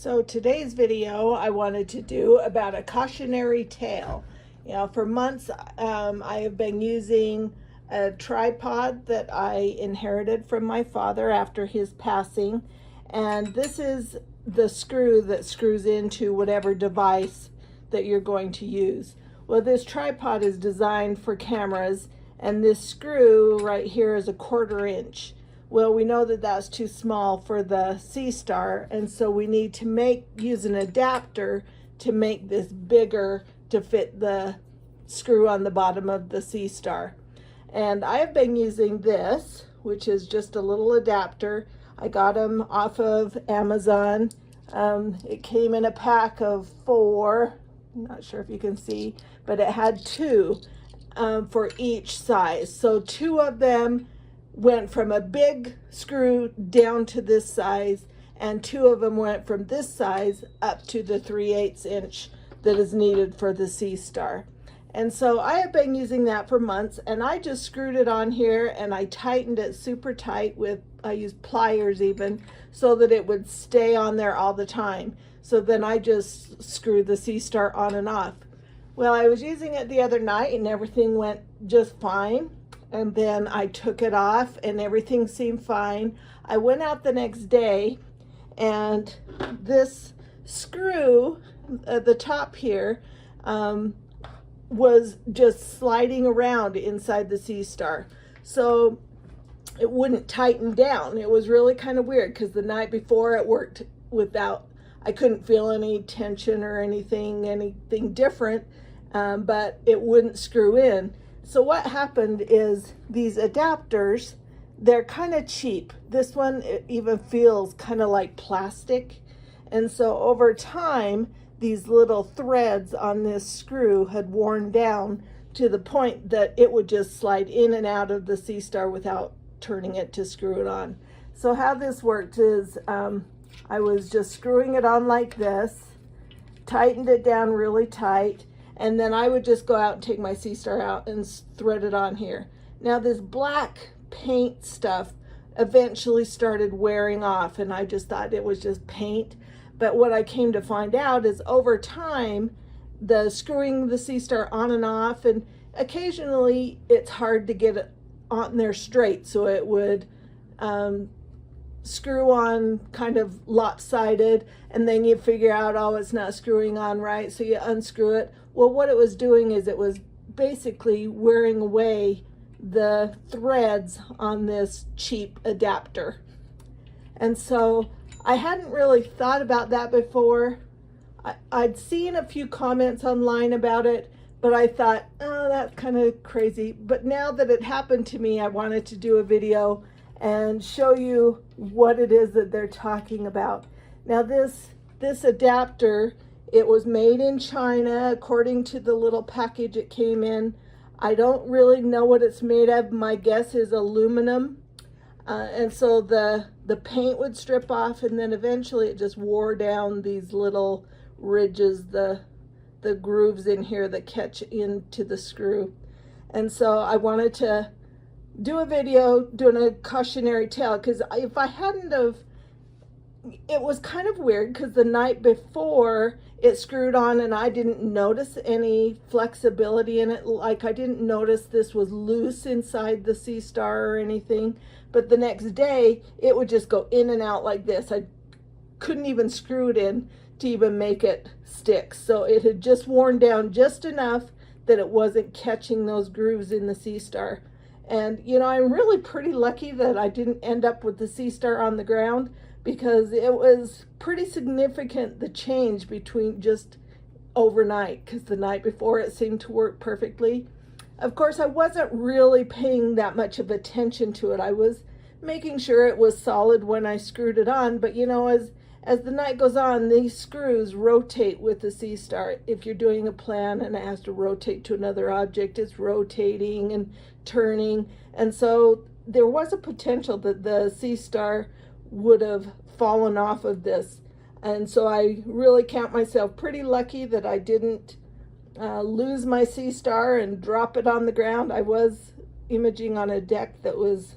So today's video I wanted to do about a cautionary tale. For months I have been using a tripod that I inherited from my father after his passing, and this is the screw that screws into whatever device that you're going to use. Well, this tripod is designed for cameras, and this screw right here is 1/4 inch. Well, we know that that's too small for the Seestar, and so we need to use an adapter to make this bigger to fit the screw on the bottom of the Seestar. And I have been using this, which is just a little adapter. I got them off of Amazon. It came in a pack of 4. I'm not sure if you can see, but it had 2 for each size. So 2 of them went from a big screw down to this size, and 2 of them went from this size up to the 3/8 inch that is needed for the Seestar. And so I have been using that for months, and I just screwed it on here and I tightened it super tight I used pliers even, so that it would stay on there all the time. So then I just screwed the Seestar on and off. Well, I was using it the other night and everything went just fine. And then I took it off and everything seemed fine. I went out the next day and this screw at the top here was just sliding around inside the Seestar. So it wouldn't tighten down. It was really kind of weird because the night before it worked without, I couldn't feel any tension or anything different, but it wouldn't screw in. So what happened is these adapters, they're kind of cheap. This one, it even feels kind of like plastic. And so over time, these little threads on this screw had worn down to the point that it would just slide in and out of the Seestar without turning it to screw it on. So how this worked is I was just screwing it on like this, tightened it down really tight, and then I would just go out and take my Seestar out and thread it on here. Now this black paint stuff eventually started wearing off, and I just thought it was just paint. But what I came to find out is over time, the screwing the Seestar on and off, and occasionally it's hard to get it on there straight, so it would screw on kind of lopsided, and then you figure out, oh, it's not screwing on right, so you unscrew it. Well, what it was doing is it was basically wearing away the threads on this cheap adapter. And so I hadn't really thought about that before. I'd seen a few comments online about it, but I thought, oh, that's kind of crazy. But now that it happened to me, I wanted to do a video and show you what it is that they're talking about. Now this adapter, it was made in China according to the little package it came in. I don't really know what it's made of. My guess is aluminum. And so the paint would strip off, and then eventually it just wore down these little ridges, the grooves in here that catch into the screw. And so I wanted to do a video doing a cautionary tale, because if I hadn't have, it was kind of weird because the night before it screwed on and I didn't notice any flexibility in it. Like, I didn't notice this was loose inside the Seestar or anything. But the next day it would just go in and out like this. I couldn't even screw it in to even make it stick. So it had just worn down just enough that it wasn't catching those grooves in the Seestar. And I'm really pretty lucky that I didn't end up with the Seestar on the ground, because it was pretty significant, the change between just overnight, because the night before it seemed to work perfectly. Of course, I wasn't really paying that much of attention to it. I was making sure it was solid when I screwed it on, but as the night goes on, these screws rotate with the Seestar. If you're doing a plan and it has to rotate to another object, it's rotating and turning. And so there was a potential that the Seestar would have fallen off of this. And so I really count myself pretty lucky that I didn't lose my Seestar and drop it on the ground. I was imaging on a deck that was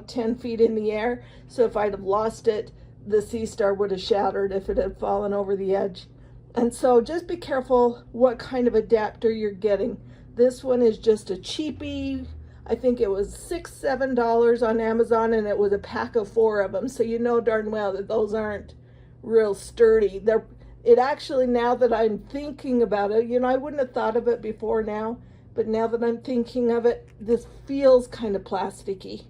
10 feet in the air, so if I'd have lost it, the Seestar would have shattered if it had fallen over the edge. And so just be careful what kind of adapter you're getting. This one is just a cheapie. I think it was $6-7 on Amazon, and it was a pack of 4 of them. So you know darn well that those aren't real sturdy. It actually, now that I'm thinking about it, you know, I wouldn't have thought of it before now, but now that I'm thinking of it, this feels kind of plasticky.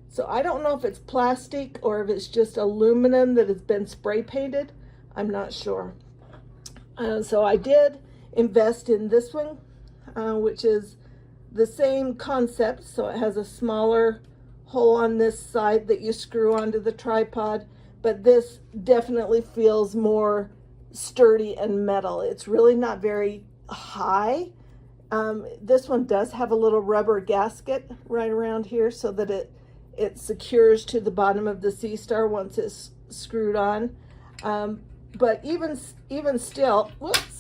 So I don't know if it's plastic or if it's just aluminum that has been spray painted. I'm not sure. So I did invest in this one, which is the same concept. So it has a smaller hole on this side that you screw onto the tripod, but this definitely feels more sturdy and metal. It's really not very high. This one does have a little rubber gasket right around here so that it secures to the bottom of the Seestar once it's screwed on. But even still, whoops,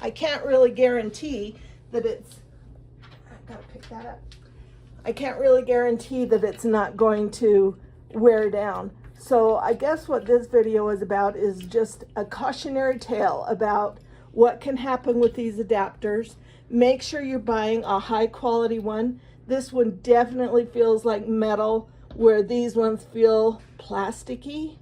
I can't really guarantee that it's, I gotta pick that up. I can't really guarantee that it's not going to wear down. So I guess what this video is about is just a cautionary tale about what can happen with these adapters. Make sure you're buying a high quality one. This one definitely feels like metal, where these ones feel plasticky.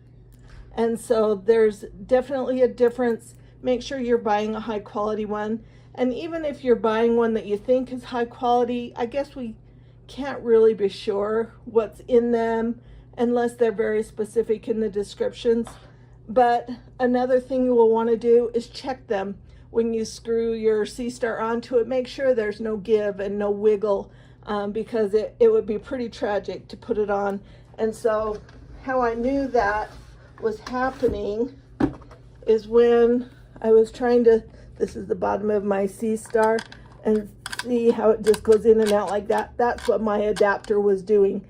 And so there's definitely a difference. Make sure you're buying a high quality one. And even if you're buying one that you think is high quality, I guess we can't really be sure what's in them unless they're very specific in the descriptions. But another thing you will want to do is check them when you screw your Seestar onto it. Make sure there's no give and no wiggle, because it would be pretty tragic to put it on. And so how I knew that was happening is when I was trying to, this is the bottom of my Seestar, and see how it just goes in and out like that. That's what my adapter was doing.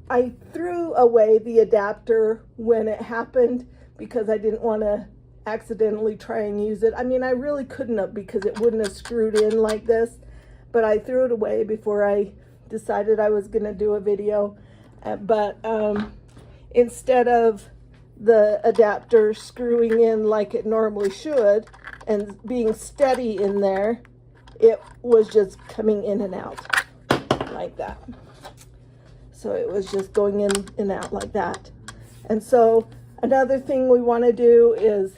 I threw away the adapter when it happened because I didn't want to accidentally try and use it. I mean, I really couldn't have, because it wouldn't have screwed in like this, but I threw it away before I decided I was going to do a video. But instead of the adapter screwing in like it normally should and being steady in there, it was just coming in and out like that. So it was just going in and out like that. And so another thing we want to do is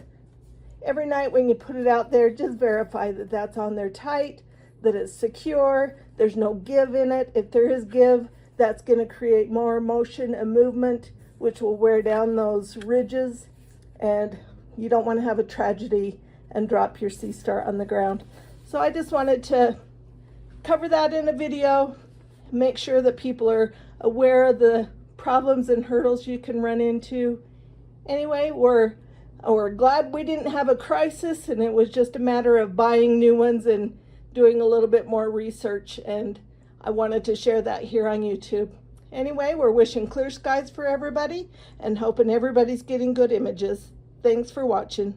every night when you put it out there, just verify that that's on there tight, that it's secure, there's no give in it. If there is give, that's going to create more motion and movement, which will wear down those ridges, and you don't want to have a tragedy and drop your Seestar on the ground. So I just wanted to cover that in a video, make sure that people are aware of the problems and hurdles you can run into. Anyway, we're glad we didn't have a crisis, and it was just a matter of buying new ones and doing a little bit more research, and I wanted to share that here on YouTube. Anyway, we're wishing clear skies for everybody and hoping everybody's getting good images. Thanks for watching.